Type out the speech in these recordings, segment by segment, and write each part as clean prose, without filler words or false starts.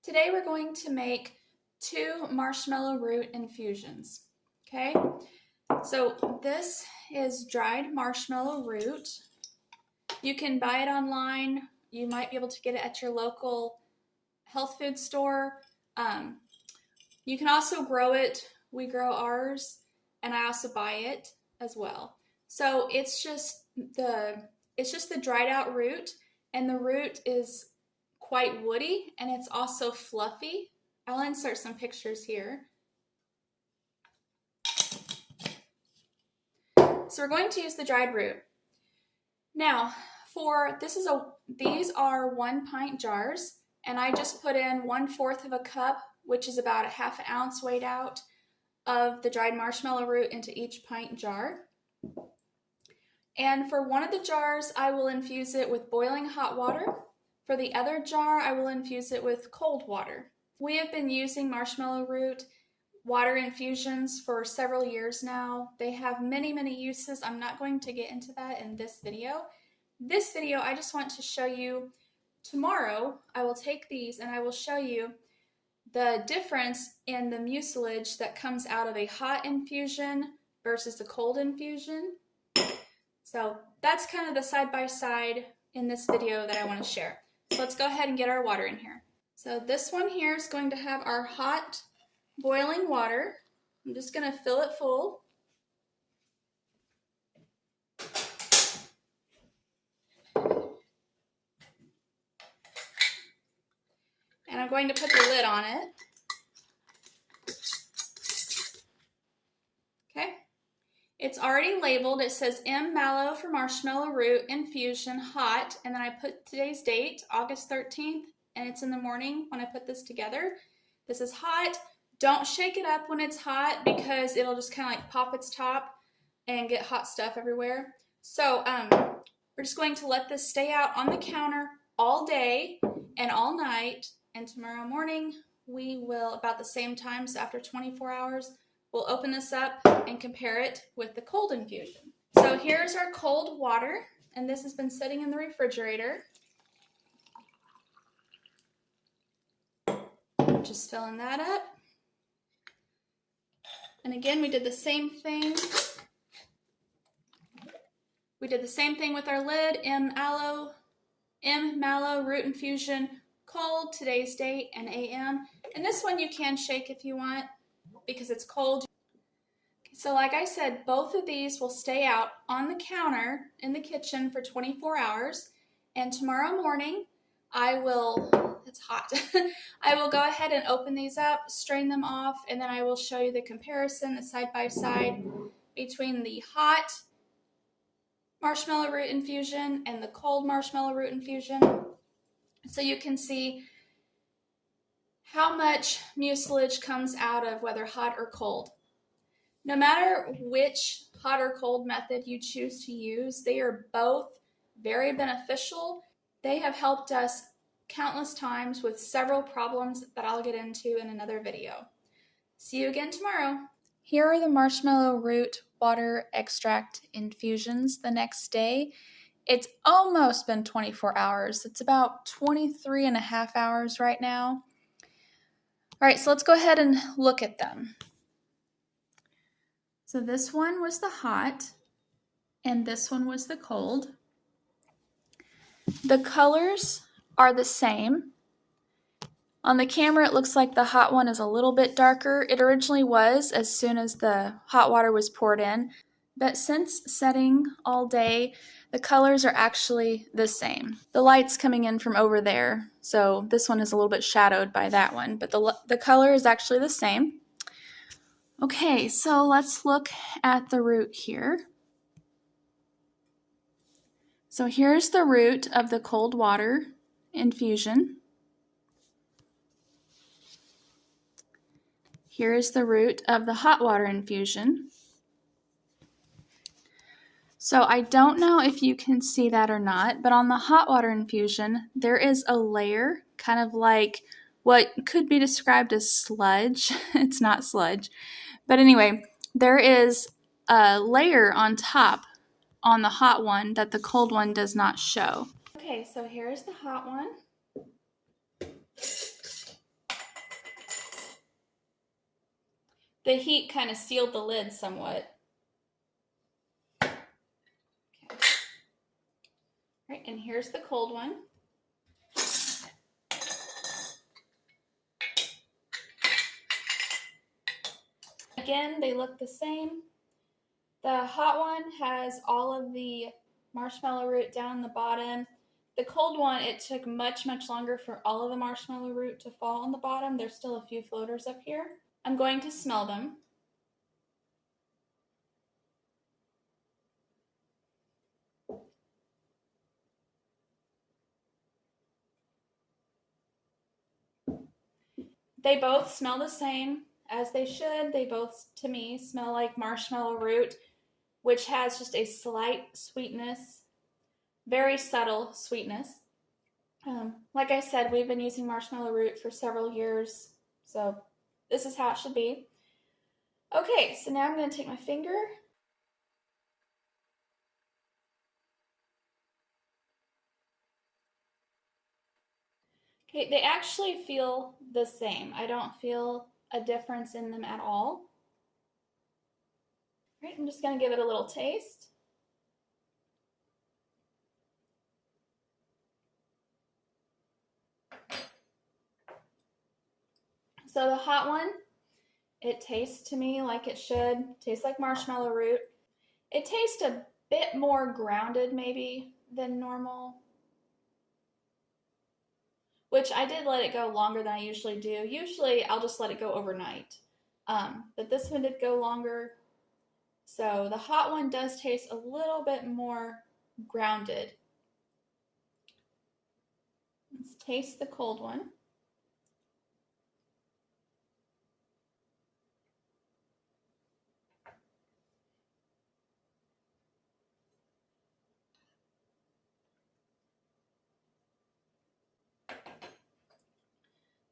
Today we're going to make 2 marshmallow root infusions, okay? So this is dried marshmallow root. You can buy it online. You might be able to get it at your local health food store. You can also grow it. We grow ours, and I also buy it as well. So it's just the dried out root, and the root is quite woody, and it's also fluffy. I'll insert some pictures here. So we're going to use the dried root. Now, these are 1 pint jars, and I just put in 1/4 of a cup, which is about a 1/2 ounce weighed out, of the dried marshmallow root into each pint jar. And for one of the jars, I will infuse it with boiling hot water. For the other jar, I will infuse it with cold water. We have been using marshmallow root water infusions for several years now. They have many, many uses. I'm not going to get into that in this video. This video, I just want to show you, tomorrow, I will take these and I will show you the difference in the mucilage that comes out of a hot infusion versus a cold infusion. So that's kind of the side-by-side in this video that I want to share. So let's go ahead and get our water in here. So this one here is going to have our hot boiling water. I'm just going to fill it full. And I'm going to put the lid on it. Okay. It's already labeled. It says Mallow for marshmallow root infusion hot, and then I put today's date, August 13th, and it's in the morning when I put this together. This is hot. Don't shake it up when it's hot because it'll just kind of like pop its top and get hot stuff everywhere. So we're just going to let this stay out on the counter all day and all night, and tomorrow morning we will, about the same time, so after 24 hours, we'll open this up and compare it with the cold infusion. So here's our cold water, and this has been sitting in the refrigerator. Just filling that up. And again, we did the same thing. We did the same thing with our lid, Mallow root infusion, cold, today's date, and AM. And this one you can shake if you want because it's cold. So like I said, both of these will stay out on the counter in the kitchen for 24 hours. And tomorrow morning, it's hot, I will go ahead and open these up, strain them off, and then I will show you the comparison, the side-by-side between the hot marshmallow root infusion and the cold marshmallow root infusion. So you can see how much mucilage comes out of whether hot or cold. No matter which hot or cold method you choose to use, they are both very beneficial. They have helped us countless times with several problems that I'll get into in another video. See you again tomorrow. Here are the marshmallow root water extract infusions the next day. It's almost been 24 hours. It's about 23.5 hours right now. All right, so let's go ahead and look at them. So this one was the hot, and this one was the cold. The colors are the same. On the camera, it looks like the hot one is a little bit darker. It originally was as soon as the hot water was poured in, but since setting all day, the colors are actually the same. The light's coming in from over there, so this one is a little bit shadowed by that one, but the color is actually the same. Okay, so let's look at the root here. So here's the root of the cold water infusion. Here is the root of the hot water infusion. So I don't know if you can see that or not, but on the hot water infusion, there is a layer, kind of like what could be described as sludge. It's not sludge. But anyway, there is a layer on top on the hot one that the cold one does not show. Okay, so here's the hot one. The heat kind of sealed the lid somewhat. Okay. All right, and here's the cold one. Again, they look the same. The hot one has all of the marshmallow root down the bottom. The cold one, it took much, much longer for all of the marshmallow root to fall on the bottom. There's still a few floaters up here. I'm going to smell them. They both smell the same, as they should. They both, to me, smell like marshmallow root, which has just a slight sweetness, very subtle sweetness. Like I said, we've been using marshmallow root for several years, so this is how it should be. Okay, so now I'm going to take my finger. Okay, they actually feel the same. I don't feel a difference in them at all. All right, I'm just going to give it a little taste. So the hot one, it tastes to me like it should. It tastes like marshmallow root. It tastes a bit more grounded maybe than normal, which I did let it go longer than I usually do. Usually I'll just let it go overnight, but this one did go longer. So the hot one does taste a little bit more grounded. Let's taste the cold one.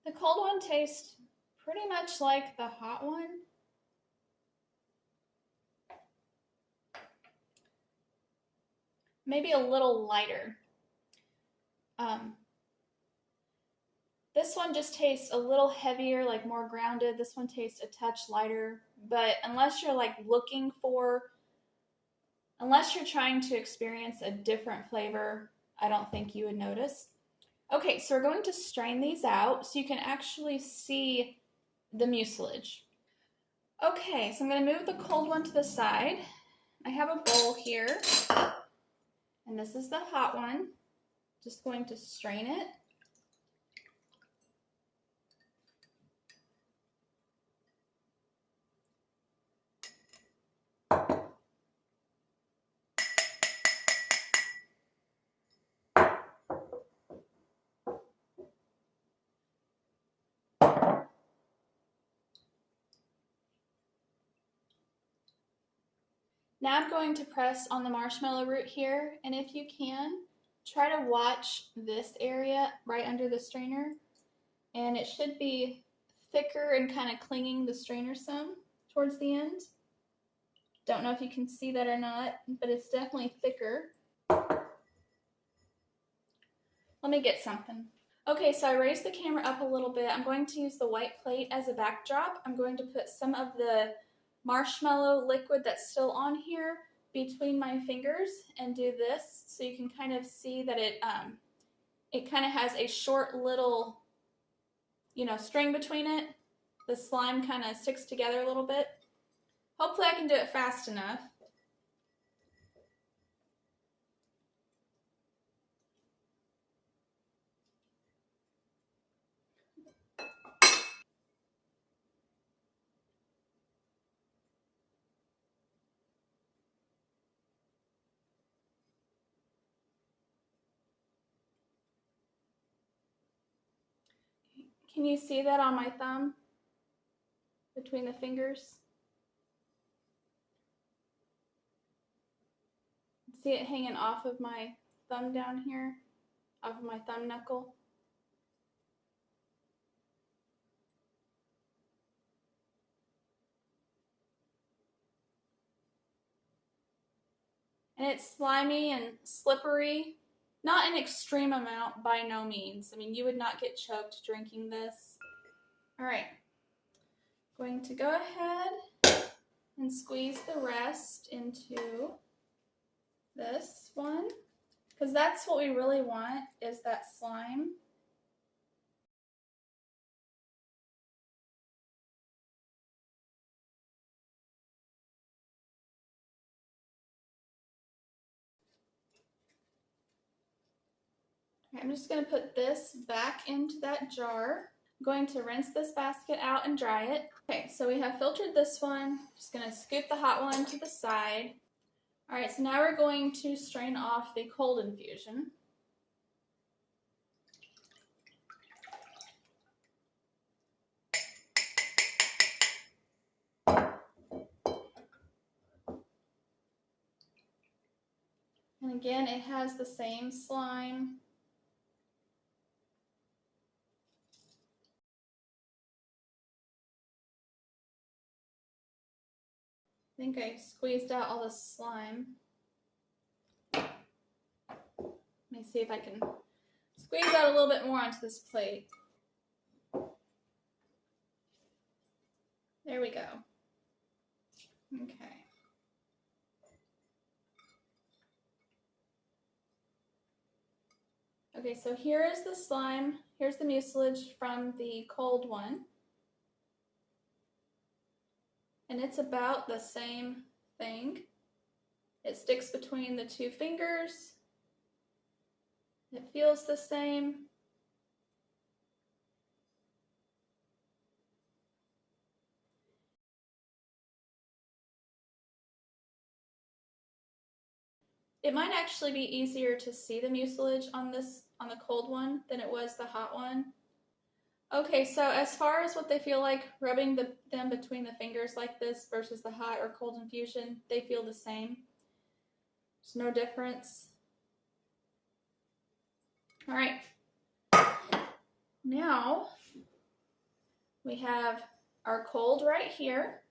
The cold one tastes pretty much like the hot one. Maybe a little lighter. This one just tastes a little heavier, like more grounded. This one tastes a touch lighter, but unless you're like unless you're trying to experience a different flavor, I don't think you would notice. Okay, so we're going to strain these out so you can actually see the mucilage. Okay, so I'm going to move the cold one to the side. I have a bowl here, and this is the hot one. Just going to strain it. Now I'm going to press on the marshmallow root here, and if you can, try to watch this area right under the strainer, and it should be thicker and kind of clinging the strainer some towards the end. Don't know if you can see that or not, but it's definitely thicker. Let me get something. Okay, so I raised the camera up a little bit. I'm going to use the white plate as a backdrop. I'm going to put some of the marshmallow liquid that's still on here between my fingers and do this so you can kind of see that it kind of has a short little, string between it. The slime kind of sticks together a little bit. Hopefully I can do it fast enough. Can you see that on my thumb? Between the fingers? See it hanging off of my thumb down here? Off of my thumb knuckle? And it's slimy and slippery. Not an extreme amount, by no means. I mean, you would not get choked drinking this. All right. Going to go ahead and squeeze the rest into this one, because that's what we really want, is that slime. I'm just going to put this back into that jar. I'm going to rinse this basket out and dry it. Okay, so we have filtered this one. Just going to scoop the hot one to the side. All right, so now we're going to strain off the cold infusion. And again, it has the same slime. I think I squeezed out all the slime. Let me see if I can squeeze out a little bit more onto this plate. There we go. Okay. Okay, so here is the slime. Here's the mucilage from the cold one. And it's about the same thing. It sticks between the two fingers. It feels the same. It might actually be easier to see the mucilage on the cold one than it was the hot one. Okay, so as far as what they feel like rubbing them between the fingers like this versus the hot or cold infusion, they feel the same. There's no difference. All right, now we have our cold right here,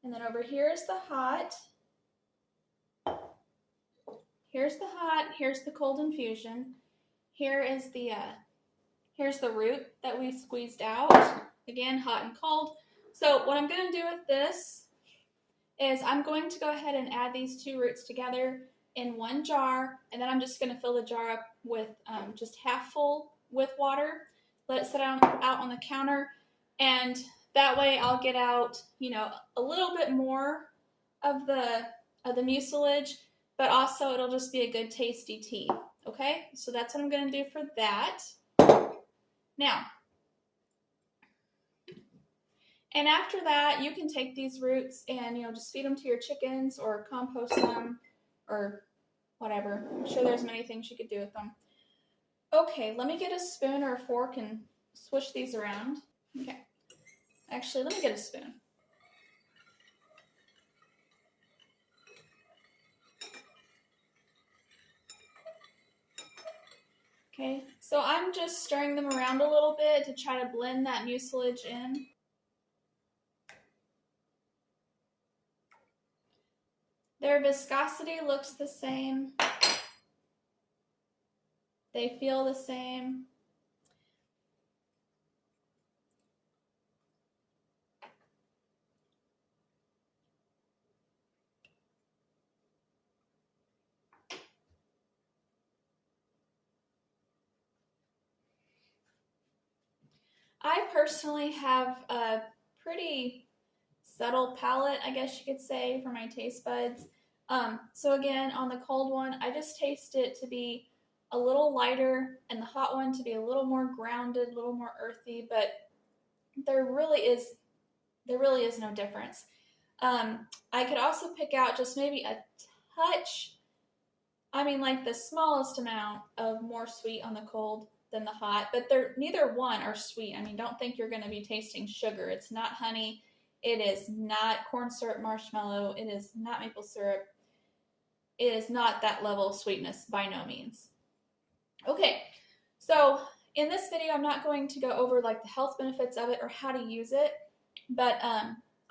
and then over here is the hot. Here's the hot, here's the cold infusion. Here is the here's the root that we squeezed out. Again, hot and cold. So what I'm going to do with this is I'm going to go ahead and add these two roots together in one jar, and then I'm just going to fill the jar up with just half full with water. Let it sit out on the counter, and that way I'll get out, you know, a little bit more of the mucilage, but also it'll just be a good tasty tea. Okay, so that's what I'm going to do for that. Now, and after that, you can take these roots and, you know, just feed them to your chickens or compost them or whatever. I'm sure there's many things you could do with them. Okay, let me get a spoon or a fork and swish these around. Okay, actually, let me get a spoon. Okay, so I'm just stirring them around a little bit to try to blend that mucilage in. Their viscosity looks the same. They feel the same. I personally have a pretty subtle palate, I guess you could say, for my taste buds. So again, on the cold one, I just taste it to be a little lighter, and the hot one to be a little more grounded, a little more earthy, but there really is no difference. I could also pick out just maybe a touch, I mean like the smallest amount of more sweet on the cold than the hot, but neither one are sweet. I mean, don't think you're going to be tasting sugar. It's not honey. It is not corn syrup marshmallow. It is not maple syrup. It is not that level of sweetness by no means. Okay, so in this video, I'm not going to go over like the health benefits of it or how to use it, but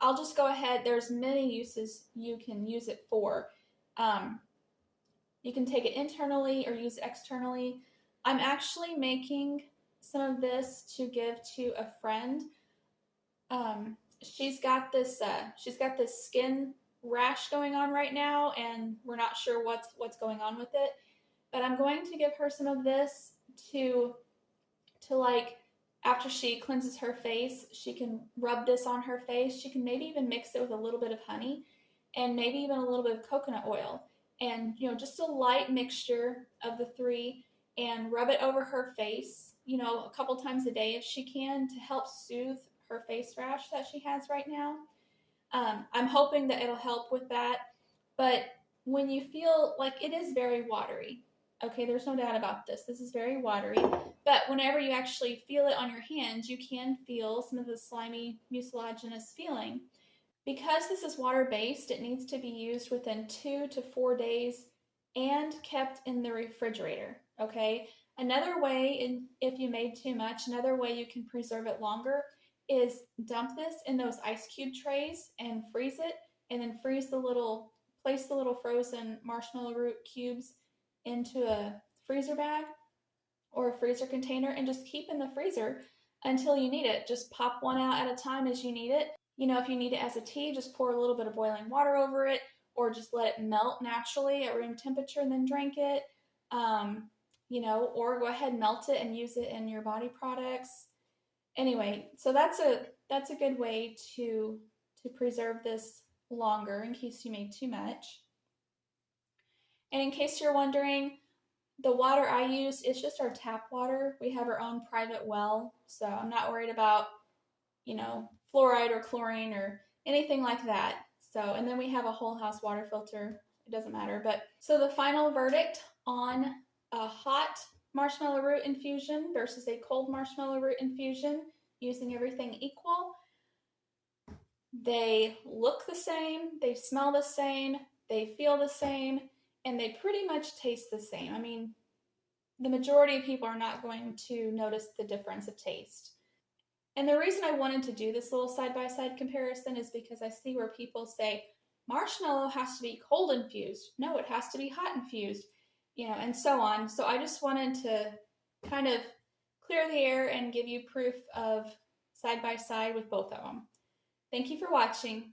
I'll just go ahead. There's many uses you can use it for. You can take it internally or use it externally. I'm actually making some of this to give to a friend. she's got this skin rash going on right now, and we're not sure what's going on with it. But I'm going to give her some of this to like after she cleanses her face, she can rub this on her face. She can maybe even mix it with a little bit of honey and maybe even a little bit of coconut oil. And just a light mixture of the three and rub it over her face, a couple times a day if she can to help soothe her face rash that she has right now. I'm hoping that it'll help with that. But when you feel like it is very watery, okay, there's no doubt about this. This is very watery. But whenever you actually feel it on your hands, you can feel some of the slimy, mucilaginous feeling. Because this is water based, it needs to be used within 2 to 4 days and kept in the refrigerator. Okay. Another way, if you made too much, another way you can preserve it longer is dump this in those ice cube trays and freeze it, and then place the little frozen marshmallow root cubes into a freezer bag or a freezer container and just keep in the freezer until you need it. Just pop one out at a time as you need it. If you need it as a tea, just pour a little bit of boiling water over it, or just let it melt naturally at room temperature and then drink it. Or go ahead and melt it and use it in your body products. Anyway, so that's a good way to preserve this longer in case you made too much. And in case you're wondering, the water I use is just our tap water. We have our own private well, so I'm not worried about, fluoride or chlorine or anything like that. So, and then we have a whole house water filter. It doesn't matter. But so the final verdict on a hot marshmallow root infusion versus a cold marshmallow root infusion using everything equal. They look the same, they smell the same, they feel the same, and they pretty much taste the same. I mean, the majority of people are not going to notice the difference of taste. And the reason I wanted to do this little side-by-side comparison is because I see where people say, marshmallow has to be cold infused. No, it has to be hot infused, and so on. So I just wanted to kind of clear the air and give you proof of side-by-side with both of them. Thank you for watching.